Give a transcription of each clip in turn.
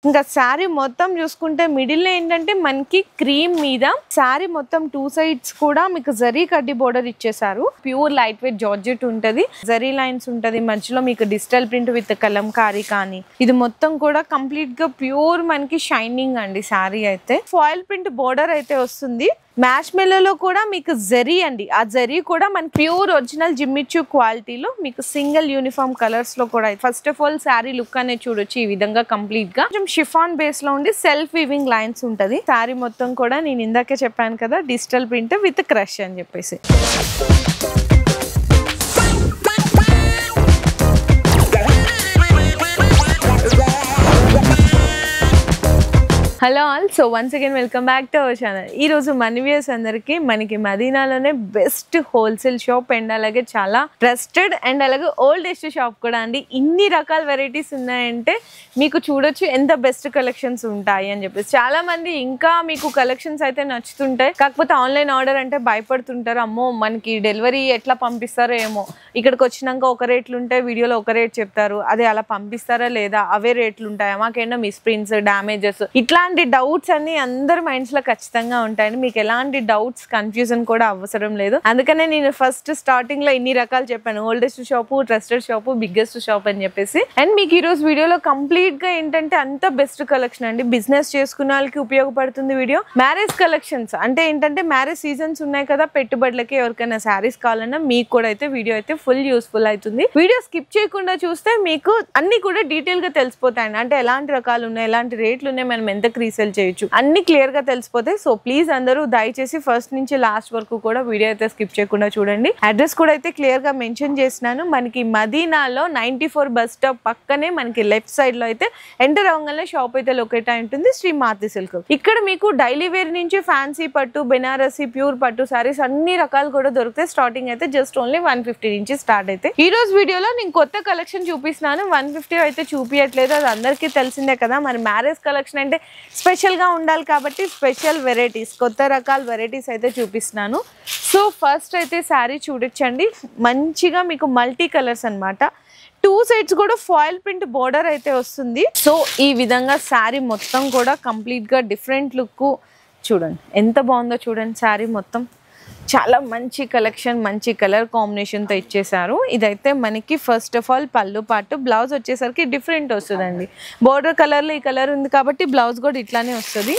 ఇంకా శారీ మొత్తం చూసుకుంటే మిడిల్ లో ఏంటంటే మనకి క్రీమ్ మీద శారీ మొత్తం 2 సైడ్స్ కూడా మీకు జరీ కడ్డీ బోర్డర్ ఇచ్చేసారు. ప్యూర్ లైట్ వెయిట్ జార్జెట్ ఉంటది, జరీ లైన్స్ ఉంటది, మధ్యలో మీకు డిజిటల్ ప్రింట్ విత్ కలంకారీ కానీ ఇది మొత్తం కూడా కంప్లీట్ గా ప్యూర్ మనకి షైనింగ్ అండి. శారీ అయితే ఫాయిల్ ప్రింట్ బోర్డర్ అయితే వస్తుంది. మ్యాష్ మెల్లోలో కూడా మీకు జరీ అండి, ఆ జరీ కూడా మన ప్యూర్ ఒరిజినల్ జిమ్మిచూ క్వాలిటీలో మీకు సింగిల్ యూనిఫామ్ కలర్స్ లో కూడా. First of all sari look అనేది చూడొచ్చు ఈ విధంగా కంప్లీట్ గా షిఫాన్ బేస్ లో ఉండి సెల్ఫ్ వీవింగ్ లైన్స్ ఉంటది. శారీ మొత్తం కూడా నేను ఇందాకే చెప్పాను కదా డిజిటల్ ప్రింట్ విత్ క్రష్ అని చెప్పేసి. Hello all, so once again welcome back to our channel. ఈ రోజు మన వ్యూయర్స్ అందరికి మనకి మదీనాలోనే బెస్ట్ హోల్సేల్ షాప్ అండ్ అలాగే చాలా ట్రస్టెడ్ అండ్ అలాగే ఓల్డెస్ట్ షాప్ కూడా అండి. ఇన్ని రకాల వెరైటీస్ ఉన్నాయంటే మీకు చూడొచ్చు ఎంత బెస్ట్ కలెక్షన్స్ ఉంటాయి అని చెప్పేసి. చాలా మంది ఇంకా మీకు కలెక్షన్స్ అయితే నచ్చుతుంటాయి, కాకపోతే ఆన్లైన్ ఆర్డర్ అంటే భయపడుతుంటారు. అమ్మో మనకి డెలివరీ ఎట్లా పంపిస్తారో ఏమో, ఇక్కడికి వచ్చినాక ఒక రేట్లు ఉంటాయి, వీడియోలో ఒక రేట్ చెప్తారు, అదే అలా పంపిస్తారా లేదా, అవే రేట్లు ఉంటాయా, మాకేమో మిస్ ప్రింట్స్ డ్యామేజెస్ ఇట్లాంటి డౌట్స్ అన్ని అందరి మైండ్స్ లో ఖచ్చితంగా ఉంటాయండి. మీకు ఎలాంటి డౌట్స్ కన్ఫ్యూజన్ కూడా అవసరం లేదు. అందుకనే నేను ఫస్ట్ స్టార్టింగ్ లో ఇన్ని రకాలు చెప్పాను, oldest shop, trusted shop, biggest shop అని చెప్పేసి. అండ్ మీకు ఈ రోజు వీడియోలో కంప్లీట్ గా ఏంటంటే అంత బెస్ట్ కలెక్షన్ అండి. బిజినెస్ చేసుకునే వాళ్ళకి ఉపయోగపడుతుంది వీడియో. మ్యారేజ్ కలెక్షన్స్ అంటే ఏంటంటే మ్యారేజ్ సీజన్స్ ఉన్నాయి కదా, పెట్టుబడులకి ఎవరికైనా శారీస్ కావాలన్నా మీకు కూడా అయితే వీడియో అయితే ఫుల్ యూస్ఫుల్ అవుతుంది. వీడియో స్కిప్ చేయకుండా చూస్తే మీకు అన్ని కూడా డీటెయిల్ గా తెలిసిపోతాయండి. అంటే ఎలాంటి రకాలు ఉన్నాయి, ఎలాంటి రేట్లు ఉన్నాయి, మనం ఎంత రీసేల్ చేయొచ్చు అన్ని క్లియర్ గా తెలిసిపోతాయి. సో ప్లీజ్ అందరూ దయచేసి ఫస్ట్ నుంచి లాస్ట్ వరకు కూడా వీడియో అయితే స్కిప్ చేయకుండా చూడండి. అడ్రస్ కూడా అయితే క్లియర్ గా మెన్షన్ చేసినాను. మనకి మదీనాలో 94 బస్ స్టాప్ పక్కనే మనకి లెఫ్ట్ సైడ్ లో అయితే ఎంటర్ అవ్వగానే షాప్ అయితే లొకేట్ అయి ఉంటుంది, శ్రీ మారుతి సిల్క్. ఇక్కడ మీకు డైలీ వేర్ నుంచి ఫ్యాన్సీ పట్టు, బెనారసి, ప్యూర్ పట్టు సారీస్ అన్ని రకాలు కూడా దొరుకుతాయి. స్టార్టింగ్ అయితే జస్ట్ ఓన్లీ 150 నుంచి స్టార్ట్ అయితే. ఈ రోజు వీడియోలో నేను కొత్త కలెక్షన్ చూపిస్తున్నాను. 150 అయితే చూపించట్లేదు, అది అందరికీ తెలిసిందే కదా. మరి మ్యారేజ్ కలెక్షన్ అంటే స్పెషల్ గా ఉండాలి కాబట్టి స్పెషల్ వెరైటీస్, కొత్త రకాల వెరైటీస్ అయితే చూపిస్తున్నాను. సో ఫస్ట్ అయితే శారీ చూడొచ్చండి, మంచిగా మీకు మల్టీ కలర్స్ అన్నమాట. 2 సైడ్స్ కూడా ఫాయిల్ ప్రింట్ బోర్డర్ అయితే వస్తుంది. సో ఈ విధంగా శారీ మొత్తం కూడా కంప్లీట్ గా డిఫరెంట్ లుక్ చూడండి, ఎంత బాగుందో చూడండి. శారీ మొత్తం చాలా మంచి కలెక్షన్, మంచి కలర్ కాంబినేషన్తో ఇచ్చేసారు. ఇదైతే మనకి ఫస్ట్ ఆఫ్ ఆల్ పళ్ళు పాటు, బ్లౌజ్ వచ్చేసరికి డిఫరెంట్ వస్తుందండి. బోర్డర్ కలర్లో ఈ కలర్ ఉంది కాబట్టి బ్లౌజ్ కూడా ఇట్లానే వస్తుంది.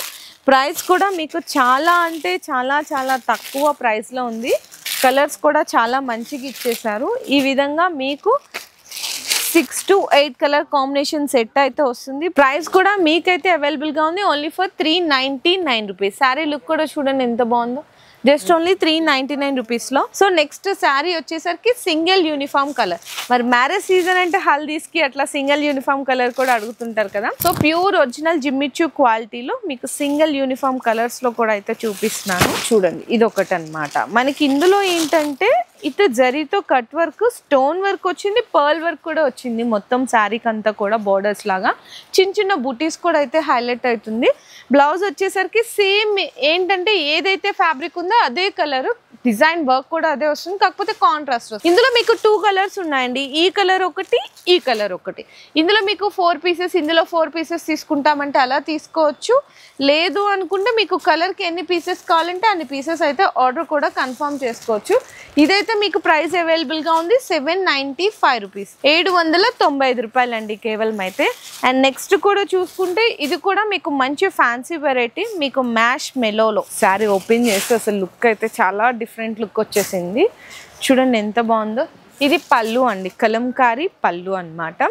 ప్రైస్ కూడా మీకు చాలా అంటే చాలా చాలా తక్కువ ప్రైస్లో ఉంది. కలర్స్ కూడా చాలా మంచిగా ఇచ్చేసారు. ఈ విధంగా మీకు 6 to 8 కలర్ కాంబినేషన్ సెట్ అయితే వస్తుంది. ప్రైస్ కూడా మీకైతే అవైలబుల్గా ఉంది only for 399 rupees. Sari look కూడా చూడండి ఎంత బాగుందో, జస్ట్ ఓన్లీ 399 రూపీస్లో. సో నెక్స్ట్ శారీ వచ్చేసరికి సింగిల్ యూనిఫామ్ కలర్. మరి మ్యారేజ్ సీజన్ అంటే హల్దీస్కి అట్లా సింగిల్ యూనిఫామ్ కలర్ కూడా అడుగుతుంటారు కదా. సో ప్యూర్ ఒరిజినల్ జిమ్మిచూ క్వాలిటీలో మీకు సింగిల్ యూనిఫామ్ కలర్స్లో కూడా అయితే చూపిస్తున్నాను. చూడండి ఇది ఒకటి అనమాట. మనకి ఇందులో ఏంటంటే ఇటు జరీతో కట్ వర్క్, స్టోన్ వర్క్ వచ్చింది, పర్ల్ వర్క్ కూడా వచ్చింది. మొత్తం శారీకి అంతా కూడా బోర్డర్స్ లాగా చిన్న చిన్న బుటీస్ కూడా అయితే హైలైట్ అవుతుంది. బ్లౌజ్ వచ్చేసరికి సేమ్ ఏంటంటే ఏదైతే ఫ్యాబ్రిక్ ఉందో అదే కలర్, డిజైన్ వర్క్ కూడా అదే వస్తుంది, కాకపోతే కాంట్రాస్ట్ వస్తుంది. ఇందులో మీకు 2 కలర్స్ ఉన్నాయండి, ఈ కలర్ ఒకటి, ఈ కలర్ ఒకటి. ఇందులో మీకు 4 పీసెస్, ఇందులో 4 పీసెస్ తీసుకుంటామంటే అలా తీసుకోవచ్చు. లేదు అనుకుంటే మీకు కలర్కి ఎన్ని పీసెస్ కావాలంటే అన్ని పీసెస్ అయితే ఆర్డర్ కూడా కన్ఫర్మ్ చేసుకోవచ్చు. ఇదైతే మీకు ప్రైస్ అవైలబుల్గా ఉంది 795 రూపీస్, 795 రూపాయలు అండి కేవలం అయితే. అండ్ నెక్స్ట్ కూడా చూసుకుంటే ఇది కూడా మీకు మంచి ఫ్యాన్సీ వెరైటీ, మీకు మ్యాష్ మెలోలో. శారీ ఓపెన్ చేస్తే అసలు లుక్ అయితే చాలా డిఫరెంట్ లుక్ వచ్చేసింది. చూడండి ఎంత బాగుందో. ఇది పళ్ళు అండి, కలంకారీ పళ్ళు అన్నమాట.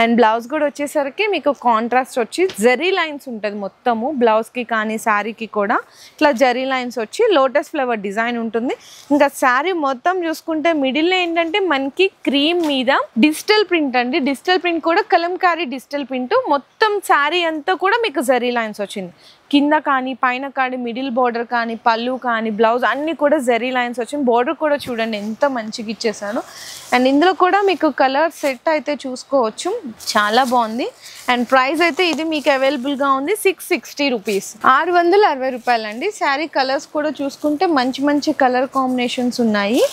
అండ్ బ్లౌజ్ కూడా వచ్చేసరికి మీకు కాంట్రాస్ట్ వచ్చి జరీ లైన్స్ ఉంటుంది మొత్తము, బ్లౌజ్కి కానీ శారీకి కూడా ఇట్లా జరీ లైన్స్ వచ్చి లోటస్ ఫ్లవర్ డిజైన్ ఉంటుంది. ఇంకా శారీ మొత్తం చూసుకుంటే మిడిల్లో ఏంటంటే మనకి క్రీమ్ మీద డిజిటల్ ప్రింట్ అండి, డిజిటల్ ప్రింట్ కూడా కలంకారీ డిజిటల్ ప్రింట్. మొత్తం శారీ అంతా కూడా మీకు జరీ లైన్స్ వచ్చింది. కింద కానీ పైన కానీ మిడిల్ బోర్డర్ కానీ పళ్ళు కానీ బ్లౌజ్ అన్నీ కూడా జరీ లైన్స్ వచ్చింది. బోర్డర్ కూడా చూడండి ఎంత మంచిగా ఇచ్చేసాను. అండ్ ఇందులో కూడా మీకు కలర్ సెట్ అయితే చూసుకోవచ్చు, చాలా బాగుంది. అండ్ ప్రైస్ అయితే ఇది మీకు అవైలబుల్గా ఉంది 660 రూపీస్, 660 రూపాయలు అండి. శారీ కలర్స్ కూడా చూసుకుంటే మంచి మంచి కలర్ కాంబినేషన్స్ ఉన్నాయి.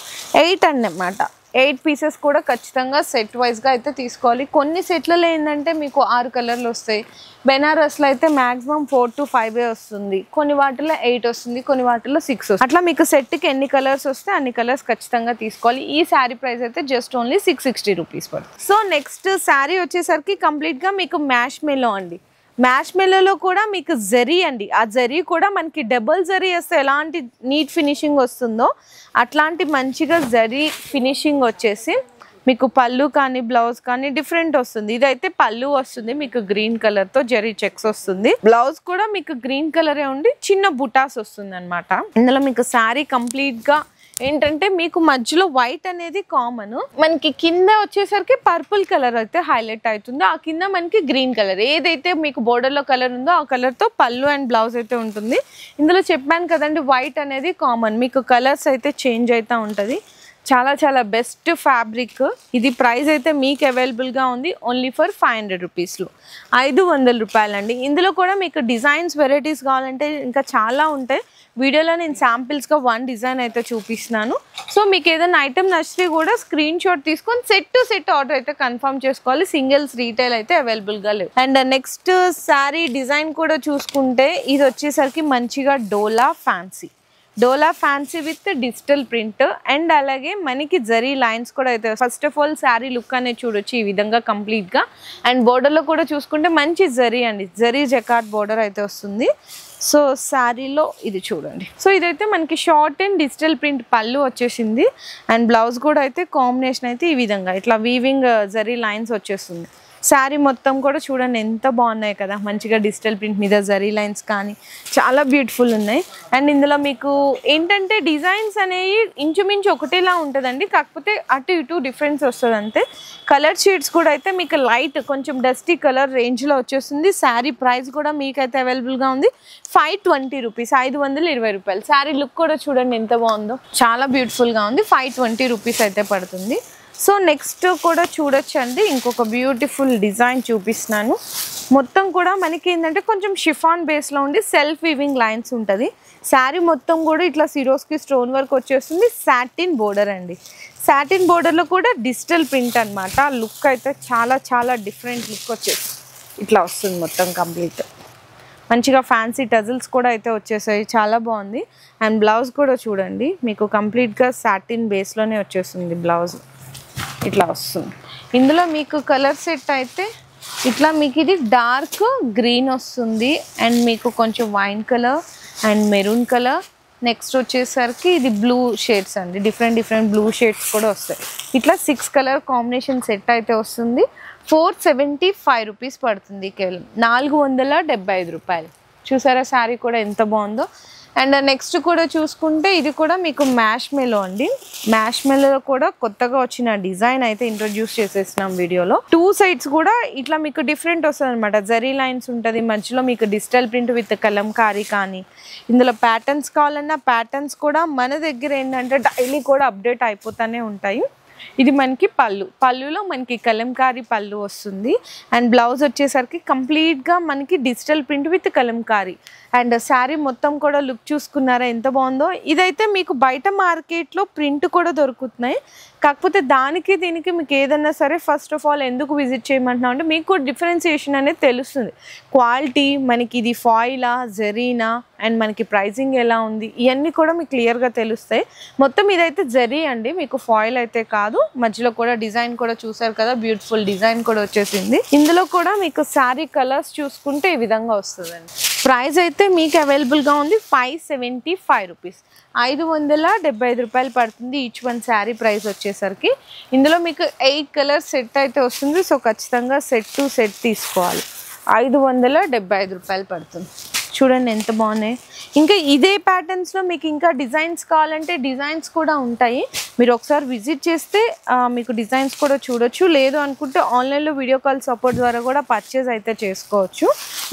8 అన్నమాట, 8 పీసెస్ కూడా ఖచ్చితంగా సెట్ వైజ్గా అయితే తీసుకోవాలి. కొన్ని సెట్లలో ఏంటంటే మీకు 6 కలర్లు వస్తాయి. బెనారస్లో అయితే మ్యాక్సిమం 4 to 5 వస్తుంది. కొన్ని వాటిలో 8 వస్తుంది, కొన్ని వాటిలో 6 వస్తుంది. అట్లా మీకు సెట్కి ఎన్ని కలర్స్ వస్తే అన్ని కలర్స్ ఖచ్చితంగా తీసుకోవాలి. ఈ శారీ ప్రైస్ అయితే జస్ట్ ఓన్లీ 660 రూపీస్ పడుతుంది. సో నెక్స్ట్ శారీ వచ్చేసరికి కంప్లీట్గా మీకు మ్యాష్ మెలో అండి. మ్యాష్ మెల్లోలో కూడా మీకు జరీ అండి. ఆ జరీ కూడా మనకి డబుల్ జరీ వస్తే ఎలాంటి నీట్ ఫినిషింగ్ వస్తుందో అట్లాంటి మంచిగా జరీ ఫినిషింగ్ వచ్చేసి మీకు పళ్ళు కానీ బ్లౌజ్ కానీ డిఫరెంట్ వస్తుంది. ఇదైతే పళ్ళు వస్తుంది మీకు గ్రీన్ కలర్తో జరీ చెక్స్ వస్తుంది. బ్లౌజ్ కూడా మీకు గ్రీన్ కలరే ఉండి చిన్న బుటాస్ వస్తుంది అనమాట. ఇందులో మీకు శారీ కంప్లీట్గా ఏంటంటే మీకు మధ్యలో వైట్ అనేది కామన్, మనకి కింద వచ్చేసరికి పర్పుల్ కలర్ అయితే హైలైట్ అవుతుంది. ఆ కింద మనకి గ్రీన్ కలర్, ఏదైతే మీకు బోర్డర్లో కలర్ ఉందో ఆ కలర్తో పళ్ళు అండ్ బ్లౌజ్ అయితే ఉంటుంది. ఇందులో చెప్పాను కదండి వైట్ అనేది కామన్, మీకు కలర్స్ అయితే చేంజ్ అవుతూ ఉంటుంది. చాలా చాలా బెస్ట్ ఫ్యాబ్రిక్. ఇది ప్రైస్ అయితే మీకు అవైలబుల్గా ఉంది ఓన్లీ ఫర్ 500 రూపీస్లో, 500 రూపాయలండి. ఇందులో కూడా మీకు డిజైన్స్ వెరైటీస్ కావాలంటే ఇంకా చాలా ఉంటాయి. వీడియోలో నేను శాంపిల్స్గా 1 డిజైన్ అయితే చూపిస్తున్నాను. సో మీకు ఏదైనా ఐటమ్ నచ్చితే కూడా స్క్రీన్ షాట్ తీసుకొని సెట్ టు సెట్ ఆర్డర్ అయితే కన్ఫర్మ్ చేసుకోవాలి. సింగిల్స్ రీటైల్ అయితే అవైలబుల్గా లేవు. అండ్ నెక్స్ట్ శారీ డిజైన్ కూడా చూసుకుంటే ఇది వచ్చేసరికి మంచిగా డోలా fancy with digital print and అలాగే మనకి జరీ లైన్స్ కూడా అయితే. First of all sari look అనేది చూడొచ్చు ఈ విధంగా కంప్లీట్గా. అండ్ బోర్డర్లో కూడా చూసుకుంటే మంచి జరీ అండి, జరీ జకార్డ్ బోర్డర్ అయితే వస్తుంది. సో శారీలో ఇది చూడండి. సో ఇదైతే మనకి షార్ట్ అండ్ డిజిటల్ ప్రింట్ పళ్ళు వచ్చేసింది. అండ్ బ్లౌజ్ కూడా అయితే కాంబినేషన్ అయితే ఈ విధంగా ఇట్లా వీవింగ్ జరీ లైన్స్ వచ్చేస్తుంది. శారీ మొత్తం కూడా చూడండి ఎంత బాగున్నాయి కదా, మంచిగా డిజిటల్ ప్రింట్ మీద జరీ లైన్స్ కానీ చాలా బ్యూటిఫుల్ ఉన్నాయి. అండ్ ఇందులో మీకు ఏంటంటే డిజైన్స్ అనేవి ఇంచుమించు ఒకటేలా ఉంటుందండి, కాకపోతే అటు ఇటు డిఫరెన్స్ వస్తుంది అంతే. కలర్ షేడ్స్ కూడా అయితే మీకు లైట్ కొంచెం డస్టీ కలర్ రేంజ్లో వచ్చేస్తుంది. శారీ ప్రైస్ కూడా మీకైతే అవైలబుల్గా ఉంది 520 రూపీస్, 520 రూపాయలు. శారీ లుక్ కూడా చూడండి ఎంత బాగుందో, చాలా బ్యూటిఫుల్గా ఉంది. 520 రూపీస్ అయితే పడుతుంది. సో నెక్స్ట్ కూడా చూడొచ్చండి, ఇంకొక బ్యూటిఫుల్ డిజైన్ చూపిస్తున్నాను. మొత్తం కూడా మనకి ఏంటంటే కొంచెం షిఫాన్ బేస్లో ఉండి సెల్ఫ్ వీవింగ్ లైన్స్ ఉంటుంది. శారీ మొత్తం కూడా ఇట్లా సిరోస్కి స్టోన్ వర్క్ వచ్చేస్తుంది. సాటిన్ బోర్డర్ అండి, సాటిన్ బోర్డర్లో కూడా డిజిటల్ ప్రింట్ అనమాట. లుక్ అయితే చాలా చాలా డిఫరెంట్ లుక్ వచ్చేసి ఇట్లా వస్తుంది మొత్తం కంప్లీట్. మంచిగా ఫ్యాన్సీ టజిల్స్ కూడా అయితే వచ్చేసాయి, చాలా బాగుంది. అండ్ బ్లౌజ్ కూడా చూడండి మీకు కంప్లీట్గా సాటిన్ బేస్లోనే వచ్చేస్తుంది. బ్లౌజ్ ఇట్లా వస్తుంది. ఇందులో మీకు కలర్ సెట్ అయితే ఇట్లా మీకు ఇది డార్క్ గ్రీన్ వస్తుంది అండ్ మీకు కొంచెం wine colour and maroon colour. Next వచ్చేసరికి ఇది బ్లూ షేడ్స్ అండి, డిఫరెంట్ బ్లూ షేడ్స్ కూడా వస్తాయి. ఇట్లా 6 కలర్ కాంబినేషన్ సెట్ అయితే వస్తుంది. 475 రూపీస్ పడుతుంది కేవలం, 475 రూపాయలు. చూసారా శారీ కూడా ఎంత బాగుందో. అండ్ నెక్స్ట్ కూడా చూసుకుంటే ఇది కూడా మీకు మ్యాష్ మెలో అండి. మ్యాష్ మెలో కూడా కొత్తగా వచ్చిన డిజైన్ అయితే ఇంట్రొడ్యూస్ చేసేసినాం వీడియోలో. 2 సైడ్స్ కూడా ఇట్లా మీకు డిఫరెంట్ వస్తుంది అనమాట. జరీ లైన్స్ ఉంటుంది, మధ్యలో మీకు డిజిటల్ ప్రింట్ విత్ కలంకారీ కానీ. ఇందులో ప్యాటర్న్స్ కావాలన్నా ప్యాటర్న్స్ కూడా మన దగ్గర ఏంటంటే డైలీ కూడా అప్డేట్ అయిపోతూనే ఉంటాయి. ఇది మనకి పళ్ళులో మనకి కలంకారీ పళ్ళు వస్తుంది. అండ్ బ్లౌజ్ వచ్చేసరికి కంప్లీట్గా మనకి digital print with Kalamkari. And sari మొత్తం కూడా లుక్ చూసుకున్నారా ఎంత బాగుందో. ఇదైతే మీకు బయట మార్కెట్లో ప్రింట్ కూడా దొరుకుతున్నాయి, కాకపోతే దానికి దీనికి మీకు ఏదన్నా సరే ఫస్ట్ ఆఫ్ ఆల్ ఎందుకు విజిట్ చేయమంటున్నాం అంటే మీకు డిఫరెన్సియేషన్ అనేది తెలుస్తుంది. క్వాలిటీ మనకి ఇది ఫాయిలా జరీనా అండ్ మనకి ప్రైజింగ్ ఎలా ఉంది ఇవన్నీ కూడా మీకు క్లియర్గా తెలుస్తాయి. మొత్తం ఇదైతే జరీ అండి, మీకు ఫాయిల్ అయితే కాదు. మధ్యలో కూడా డిజైన్ కూడా చూసారు కదా, బ్యూటిఫుల్ డిజైన్ కూడా వచ్చేసింది. ఇందులో కూడా మీకు శారీ కలర్స్ చూసుకుంటే ఈ విధంగా వస్తుందండి. ప్రైస్ అయితే మీకు అవైలబుల్గా ఉంది 575 రూపీస్, 575 రూపాయలు పడుతుంది ఈచ్ వన్ శారీ ప్రైస్ వచ్చేసరికి. ఇందులో మీకు 8 కలర్స్ సెట్ అయితే వస్తుంది. సో ఖచ్చితంగా సెట్ టు సెట్ తీసుకోవాలి. 575 రూపాయలు పడుతుంది. చూడండి ఎంత బాగున్నాయి. ఇంకా ఇదే ప్యాటర్న్స్లో మీకు ఇంకా డిజైన్స్ కావాలంటే డిజైన్స్ కూడా ఉంటాయి. మీరు ఒకసారి విజిట్ చేస్తే మీకు డిజైన్స్ కూడా చూడొచ్చు. లేదు అనుకుంటే ఆన్లైన్లో వీడియో కాల్ సపోర్ట్ ద్వారా కూడా పర్చేజ్ అయితే చేసుకోవచ్చు.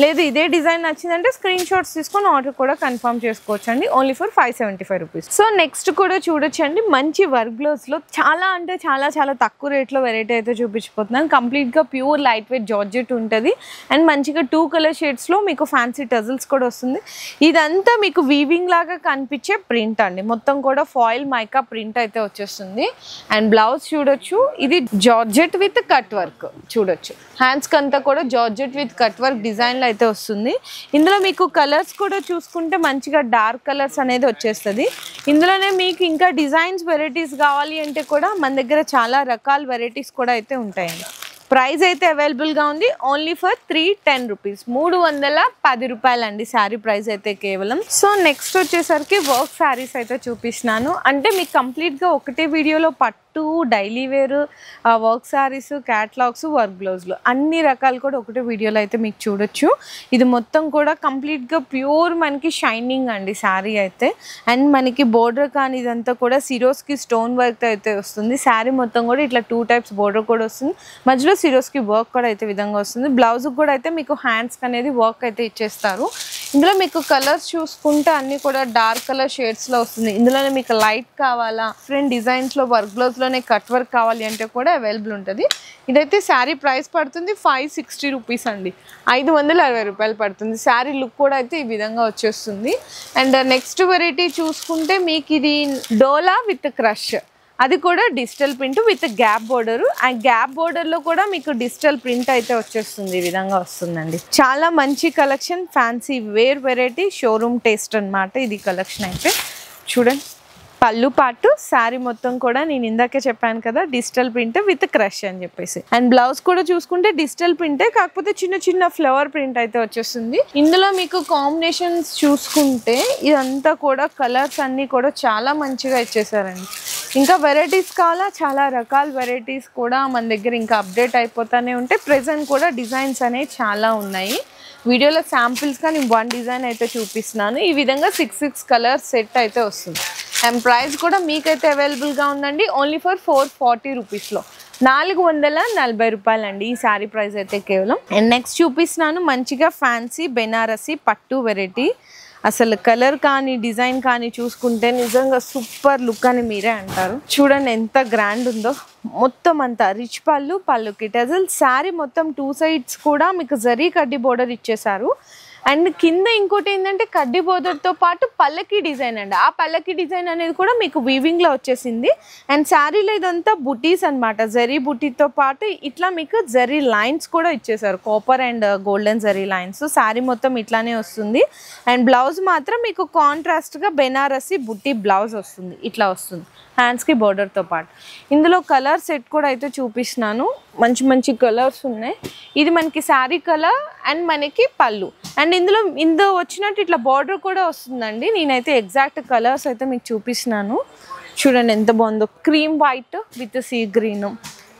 లేదు ఇదే డిజైన్ నచ్చిందంటే స్క్రీన్ షాట్స్ తీసుకొని ఆర్డర్ కూడా కన్ఫర్మ్ చేసుకోవచ్చు అండి, only for 575 rupees. So next కూడా చూడొచ్చండి, మంచి వర్క్ బ్లౌజ్లో చాలా అంటే చాలా చాలా తక్కువ రేట్లో వెరైటీ అయితే చూపించిపోతున్నాను. కంప్లీట్గా ప్యూర్ లైట్ వెయిట్ జార్జెట్ ఉంటుంది అండ్ మంచిగా 2 కలర్ షేడ్స్లో మీకు ఫ్యాన్సీ టజిల్స్ కూడా వస్తుంది. ఇదంతా మీకు వీవింగ్ లాగా కనిపించే ప్రింట్ అండి, మొత్తం కూడా ఫాయిల్ మైకా ప్రింట్ అయితే వచ్చేస్తుంది. అండ్ బ్లౌజ్ చూడొచ్చు, ఇది జార్జెట్ విత్ కట్ వర్క్ చూడొచ్చు. హ్యాండ్స్ కంతా కూడా georgette with cut work design లో అయితే వస్తుంది. ఇందులో మీకు కలర్స్ కూడా చూసుకుంటే మంచిగా డార్క్ కలర్స్ అనేది వచ్చేస్తుంది. ఇందులోనే మీకు ఇంకా డిజైన్స్ వెరైటీస్ కావాలి అంటే కూడా మన దగ్గర చాలా రకాల వెరైటీస్ కూడా అయితే ఉంటాయండి. ప్రైస్ అయితే అవైలబుల్ గా ఉంది ఓన్లీ ఫర్ 310 రూపీస్, 310 రూపాయలండి శారీ ప్రైస్ అయితే కేవలం. సో నెక్స్ట్ వచ్చేసరికి వర్క్ శారీస్ అయితే చూపిస్తున్నాను. అంటే మీకు కంప్లీట్ గా ఒకటే వీడియోలో పట్టు, daily wear, work saris, catalogues, వర్క్ బ్లౌజ్లు అన్ని రకాలు కూడా ఒకటే వీడియోలో అయితే మీకు చూడొచ్చు. ఇది మొత్తం కూడా కంప్లీట్ గా ప్యూర్ మనకి షైనింగ్ అండి శారీ అయితే. అండ్ మనకి బోర్డర్ కానీ ఇదంతా కూడా సిరోస్కి స్టోన్ వర్క్ అయితే వస్తుంది. శారీ మొత్తం కూడా ఇట్లా 2 టైప్స్ బోర్డర్ కూడా వస్తుంది, మధ్యలో సిరోస్కి వర్క్ కూడా అయితే విధంగా వస్తుంది. బ్లౌజ్ కూడా అయితే మీకు హ్యాండ్స్ అనేది వర్క్ అయితే ఇచ్చేస్తారు. ఇందులో మీకు కలర్స్ చూసుకుంటే అన్ని కూడా డార్క్ కలర్ షేడ్స్ లో వస్తుంది. ఇందులోనే మీకు లైట్ కావాలా, డిఫరెంట్ డిజైన్స్ లో వర్క్ బ్లౌజ్ లోనే కట్ వర్క్ కావాలి అంటే కూడా అవైలబుల్ ఉంటుంది. ఇదైతే శారీ ప్రైస్ పడుతుంది 560 రూపీస్ అండి, 560 రూపాయలు పడుతుంది. శారీ లుక్ కూడా అయితే ఈ విధంగా వచ్చేస్తుంది. అండ్ నెక్స్ట్ వెరైటీ చూసుకుంటే మీకు ఇది డోలా విత్ క్రష్, అది కూడా digital print with gap border. ఆ గ్యాప్ బోర్డర్ లో కూడా మీకు డిజిటల్ ప్రింట్ అయితే వచ్చేస్తుంది, ఈ విధంగా వస్తుందండి. చాలా మంచి collection, fancy wear variety, showroom taste అన్నమాట ఇది కలెక్షన్ అయితే. చూడండి పళ్ళు పాటు శారీ మొత్తం కూడా నేను ఇందాకే చెప్పాను కదా డిజిటల్ ప్రింట్ విత్ క్రష్ అని చెప్పేసి. అండ్ బ్లౌజ్ కూడా చూసుకుంటే డిజిటల్ ప్రింటే, కాకపోతే చిన్న చిన్న ఫ్లవర్ ప్రింట్ అయితే వచ్చేస్తుంది. ఇందులో మీకు కాంబినేషన్స్ చూసుకుంటే ఇదంతా కూడా కలర్స్ అన్ని కూడా చాలా మంచిగా ఇచ్చేసారండి. ఇంకా వెరైటీస్ కావాలా, చాలా రకాల వెరైటీస్ కూడా మన దగ్గర ఇంకా అప్డేట్ అయిపోతానే ఉంటాయి. ప్రెజెంట్ కూడా డిజైన్స్ అనేవి చాలా ఉన్నాయి. వీడియోలో శాంపిల్స్ కానీ 1 డిజైన్ అయితే చూపిస్తున్నాను. ఈ విధంగా 6 కలర్స్ సెట్ అయితే వస్తుంది. అండ్ ప్రైస్ కూడా మీకైతే అవైలబుల్గా ఉందండి ఓన్లీ ఫర్ 440 రూపీస్లో, 440 రూపాయలండి ఈ శారీ ప్రైస్ అయితే కేవలం. అండ్ నెక్స్ట్ చూపిస్తున్నాను మంచిగా ఫ్యాన్సీ బెనారసి పట్టు వెరైటీ. అసలు కలర్ కానీ డిజైన్ కానీ చూసుకుంటే నిజంగా సూపర్ లుక్ అని మీరే అంటారు. చూడండి ఎంత గ్రాండ్ ఉందో, మొత్తం అంతా రిచ్ పళ్ళుకి టజల్ శారీ మొత్తం 2 సైడ్స్ కూడా మీకు జరీ కడ్డీ బోర్డర్ ఇచ్చేసారు. అండ్ కింద ఇంకోటి ఏంటంటే కడ్డీ బోర్డర్తో పాటు పల్లకి డిజైన్ అండి, ఆ పల్లకి డిజైన్ అనేది కూడా మీకు వీవింగ్లో వచ్చేసింది. అండ్ శారీలో ఇదంతా బుటీస్ అనమాట, జరీ బుటీతో పాటు ఇట్లా మీకు జరీ లైన్స్ కూడా ఇచ్చేసారు, copper and golden zari lines. Sari మొత్తం ఇట్లానే వస్తుంది. అండ్ బ్లౌజ్ మాత్రం మీకు కాంట్రాస్ట్గా బెనారసి బుట్టి బ్లౌజ్ వస్తుంది, ఇట్లా వస్తుంది హ్యాండ్స్కి బోర్డర్తో పాటు. ఇందులో కలర్ సెట్ కూడా అయితే చూపిస్తున్నాను, మంచి మంచి కలర్స్ ఉన్నాయి. ఇది మనకి శారీ కలర్ అండ్ మనకి పళ్ళు. అండ్ ఇందులో వచ్చినట్టు ఇట్లా బార్డర్ కూడా వస్తుందండి. నేనైతే ఎగ్జాక్ట్ కలర్స్ అయితే మీకు చూపిస్తున్నాను. చూడండి ఎంత బాగుందో, cream white with sea green.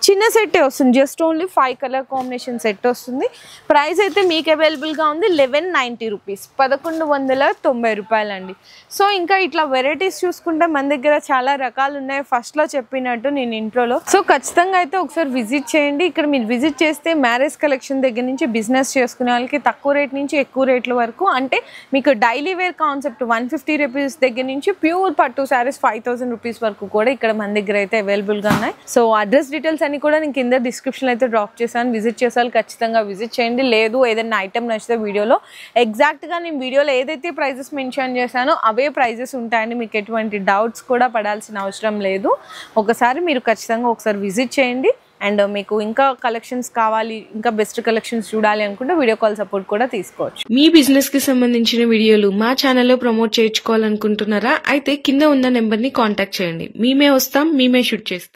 చిన్న సెట్టే వస్తుంది, just only 5 colour combination set వస్తుంది. ప్రైస్ అయితే మీకు అవైలబుల్గా ఉంది 1190 రూపీస్, 1190 రూపాయలండి. సో ఇంకా ఇట్లా వెరైటీస్ చూసుకుంటే మన దగ్గర చాలా రకాలు ఉన్నాయి, ఫస్ట్లో చెప్పినట్టు నేను ఇంట్రోలో. సో ఖచ్చితంగా అయితే ఒకసారి విజిట్ చేయండి. ఇక్కడ మీరు విజిట్ చేస్తే మ్యారేజ్ కలెక్షన్ దగ్గర నుంచి బిజినెస్ చేసుకునే వాళ్ళకి తక్కువ రేట్ నుంచి ఎక్కువ రేట్ల వరకు, అంటే మీకు డైలీ వేర్ కాన్సెప్ట్ 150 రూపీస్ దగ్గర నుంచి ప్యూర్ పట్టు శారీస్ 5000 రూపీస్ వరకు కూడా ఇక్కడ మన దగ్గర అయితే అవైలబుల్గా ఉన్నాయి. సో అడ్రస్ డీటెయిల్స్ అన్ని కూడా నేను కింద డిస్క్రిప్షన్ అయితే డ్రాప్ చేశాను, విజిట్ చేసాను, ఖచ్చితంగా విజిట్ చేయండి. లేదు ఏదైనా ఐటమ్ నచ్చితే వీడియోలో ఎగ్జాక్ట్గా నేను వీడియోలో ఏదైతే ప్రైజెస్ మెన్షన్ చేశానో అవే ప్రైజెస్ ఉంటాయని మీకు ఎటువంటి డౌట్స్ కూడా పడాల్సిన అవసరం లేదు. ఒకసారి మీరు ఖచ్చితంగా ఒకసారి విజిట్ చేయండి. అండ్ మీకు ఇంకా కలెక్షన్స్ కావాలి, ఇంకా బెస్ట్ కలెక్షన్స్ చూడాలి అనుకుంటే వీడియో కాల్ సపోర్ట్ కూడా తీసుకోవచ్చు. మీ బిజినెస్ కి సంబంధించిన వీడియోలు మా ఛానల్లో ప్రమోట్ చేయించుకోవాలనుకుంటున్నారా? అయితే కింద ఉన్న నెంబర్ ని కాంటాక్ట్ చేయండి, మేమే వస్తాం, మేమే షూట్ చేస్తాం.